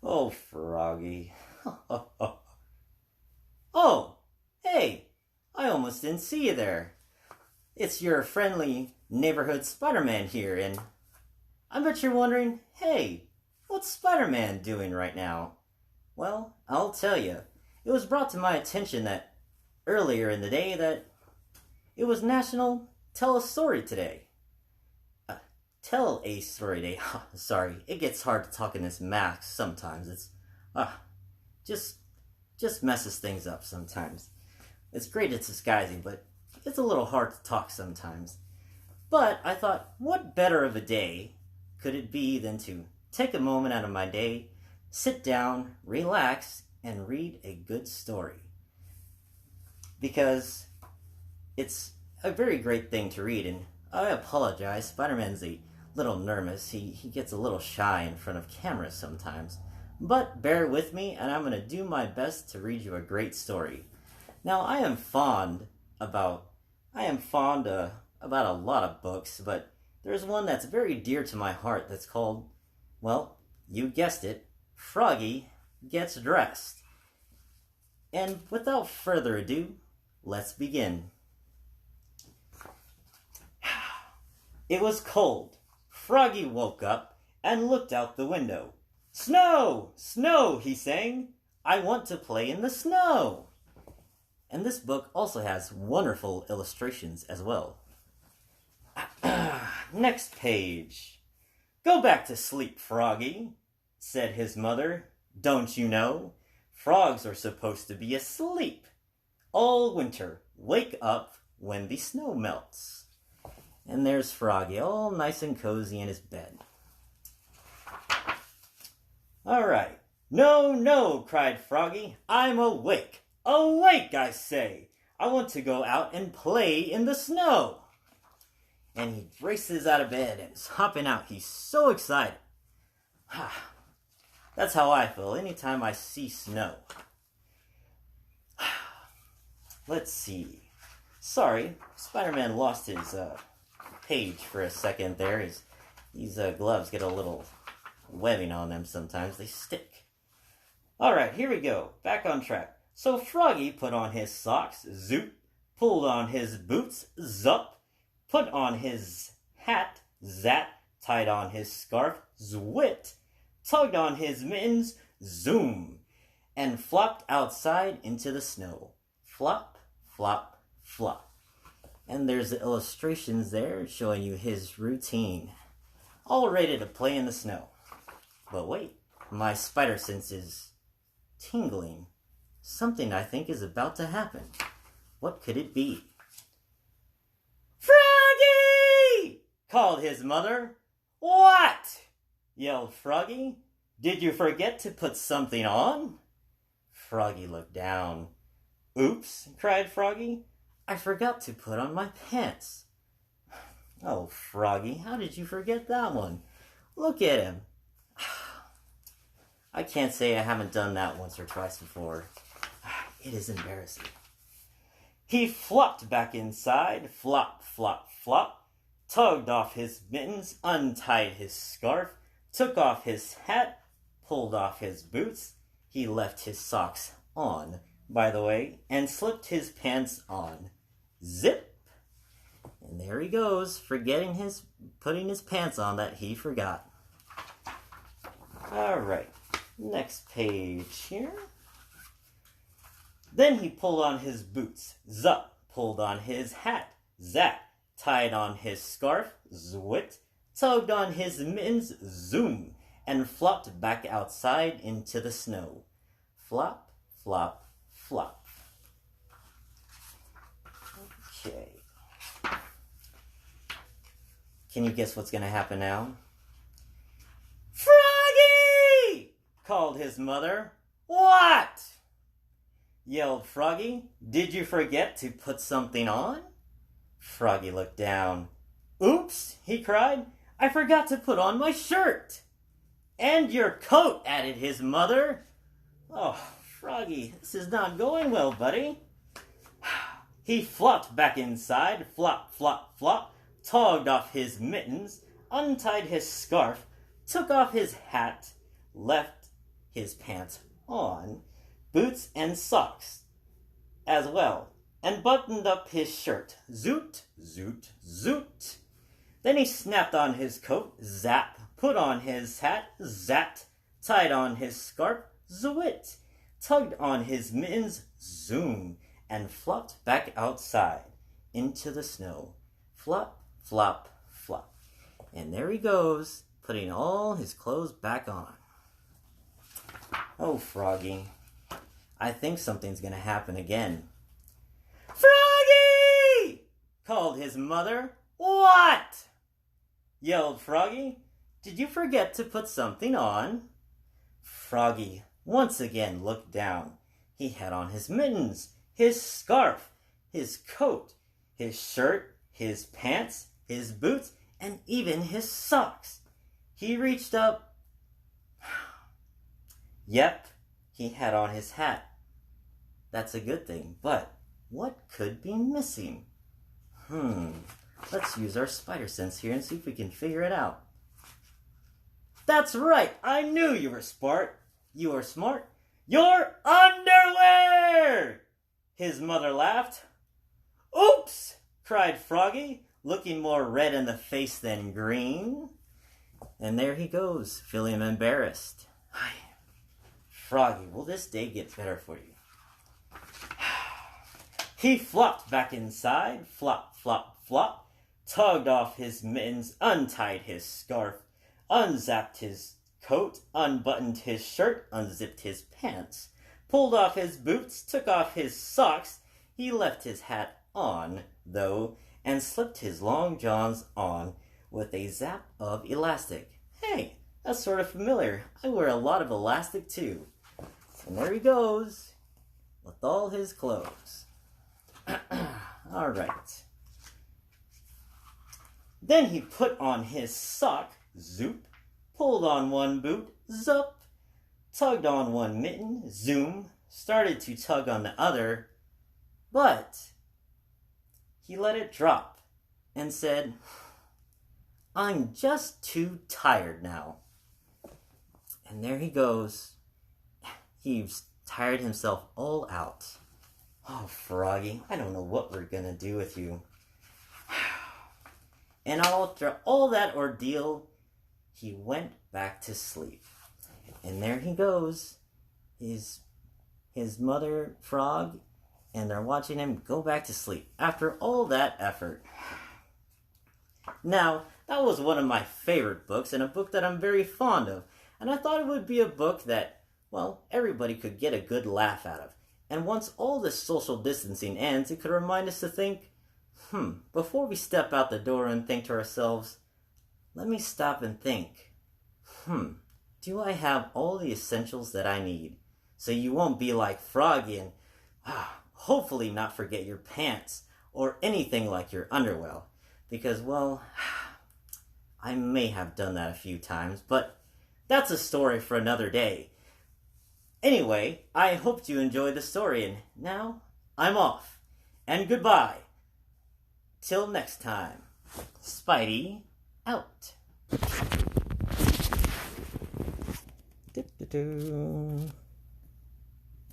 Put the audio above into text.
Oh, Froggy. Oh, hey, I almost didn't see you there. It's your friendly neighborhood Spider-Man here, and I bet you're wondering, hey, what's Spider-Man doing right now? Well, I'll tell you. It was brought to my attention that earlier in the day that it was National Tell a Story Today. Tell a Story Day. Sorry, it gets hard to talk in this mask sometimes. It's just just messes things up sometimes. It's great at disguising, but it's a little hard to talk sometimes. But I thought, what better of a day could it be than to take a moment out of my day, sit down, relax, and read a good story? Because it's a very great thing to read, and I apologize, Spider-Man's a little nervous. He gets a little shy in front of cameras sometimes. But bear with me, and I'm going to do my best to read you a great story. Now, I am fond about a lot of books, but there's one that's very dear to my heart that's called, well, you guessed it, Froggy Gets Dressed. And without further ado, let's begin. It was cold. Froggy woke up and looked out the window. "Snow! Snow!" he sang. "I want to play in the snow." And this book also has wonderful illustrations as well. Next page. "Go back to sleep, Froggy," said his mother. "Don't you know? Frogs are supposed to be asleep all winter. Wake up when the snow melts." And there's Froggy, all nice and cozy in his bed. "All right. No, no," cried Froggy. "I'm awake. Awake, I say. I want to go out and play in the snow." And he races out of bed and is hopping out. He's so excited. That's how I feel anytime I see snow. Let's see. Sorry, Spider-Man lost his page for a second there. These gloves get a little webbing on them sometimes. They stick. All right, here we go. Back on track. So Froggy put on his socks, zoop, pulled on his boots, zup, put on his hat, zat, tied on his scarf, zwit, tugged on his mittens, zoom, and flopped outside into the snow. Flop, flop, flop. And there's the illustrations there showing you his routine. All ready to play in the snow. But wait, my spider sense is tingling. Something I think is about to happen. What could it be? "Froggy!" called his mother. "What?" yelled Froggy. "Did you forget to put something on?" Froggy looked down. "Oops," cried Froggy. "I forgot to put on my pants." "Oh, Froggy, how did you forget that one? Look at him." I can't say I haven't done that once or twice before. It is embarrassing. He flopped back inside, flop, flop, flop, tugged off his mittens, untied his scarf, took off his hat, pulled off his boots. He left his socks on, by the way, and slipped his pants on. Zip! And there he goes, putting his pants on that he forgot. All right, next page here. Then he pulled on his boots, zup, pulled on his hat, zap, tied on his scarf, zwit, tugged on his mittens, zoom, and flopped back outside into the snow. Flop, flop, flop. Okay. Can you guess what's going to happen now? "Froggy!" called his mother. "What?" yelled Froggy. "Did you forget to put something on?" Froggy looked down. "Oops," he cried. "I forgot to put on my shirt." "And your coat," added his mother. "Oh, Froggy, this is not going well, buddy." He flopped back inside, flop, flop, flop, tugged off his mittens, untied his scarf, took off his hat, left his pants on, boots and socks as well, and buttoned up his shirt. Zoot, zoot, zoot. Then he snapped on his coat, zap, put on his hat, zat, tied on his scarf, zwit, tugged on his mittens, zoom, and flopped back outside into the snow. Flop, flop, flop. And there he goes, putting all his clothes back on. Oh, Froggy, I think something's going to happen again. Froggy! Called his mother. What? Yelled Froggy. Did you forget to put something on? Froggy once again looked down. He had on his mittens, his scarf, his coat, his shirt, his pants, his boots, and even his socks. He reached up. Yep, he had on his hat. That's a good thing, but what could be missing? Let's use our spider sense here and see if we can figure it out. That's right, I knew you were smart. You are smart. Your underwear! His mother laughed. Oops! Cried Froggy, looking more red in the face than green. And there he goes, feeling embarrassed. Froggy, will this day get better for you? He flopped back inside, flop, flop, flop, tugged off his mittens, untied his scarf, unzapped his coat, unbuttoned his shirt, unzipped his pants, pulled off his boots, took off his socks. He left his hat on, though, and slipped his long johns on with a zap of elastic. Hey, that's sort of familiar. I wear a lot of elastic, too. And there he goes, with all his clothes. All right. Then he put on his sock, zoop, pulled on one boot, zup, tugged on one mitten, zoom, started to tug on the other, but he let it drop and said, I'm just too tired now. And there he goes. He's tired himself all out. Oh, Froggy, I don't know what we're going to do with you. And after all that ordeal, he went back to sleep. And there he goes, his mother frog, and they're watching him go back to sleep after all that effort. Now, that was one of my favorite books, and a book that I'm very fond of. And I thought it would be a book that, well, everybody could get a good laugh out of. And once all this social distancing ends, it could remind us to think, before we step out the door and think to ourselves, let me stop and think, do I have all the essentials that I need? So you won't be like Froggy and hopefully not forget your pants or anything like your underwear. Because, well, I may have done that a few times, but that's a story for another day. Anyway, I hope you enjoyed the story, and now I'm off. And goodbye. Till next time. Spidey out. Do-do-do.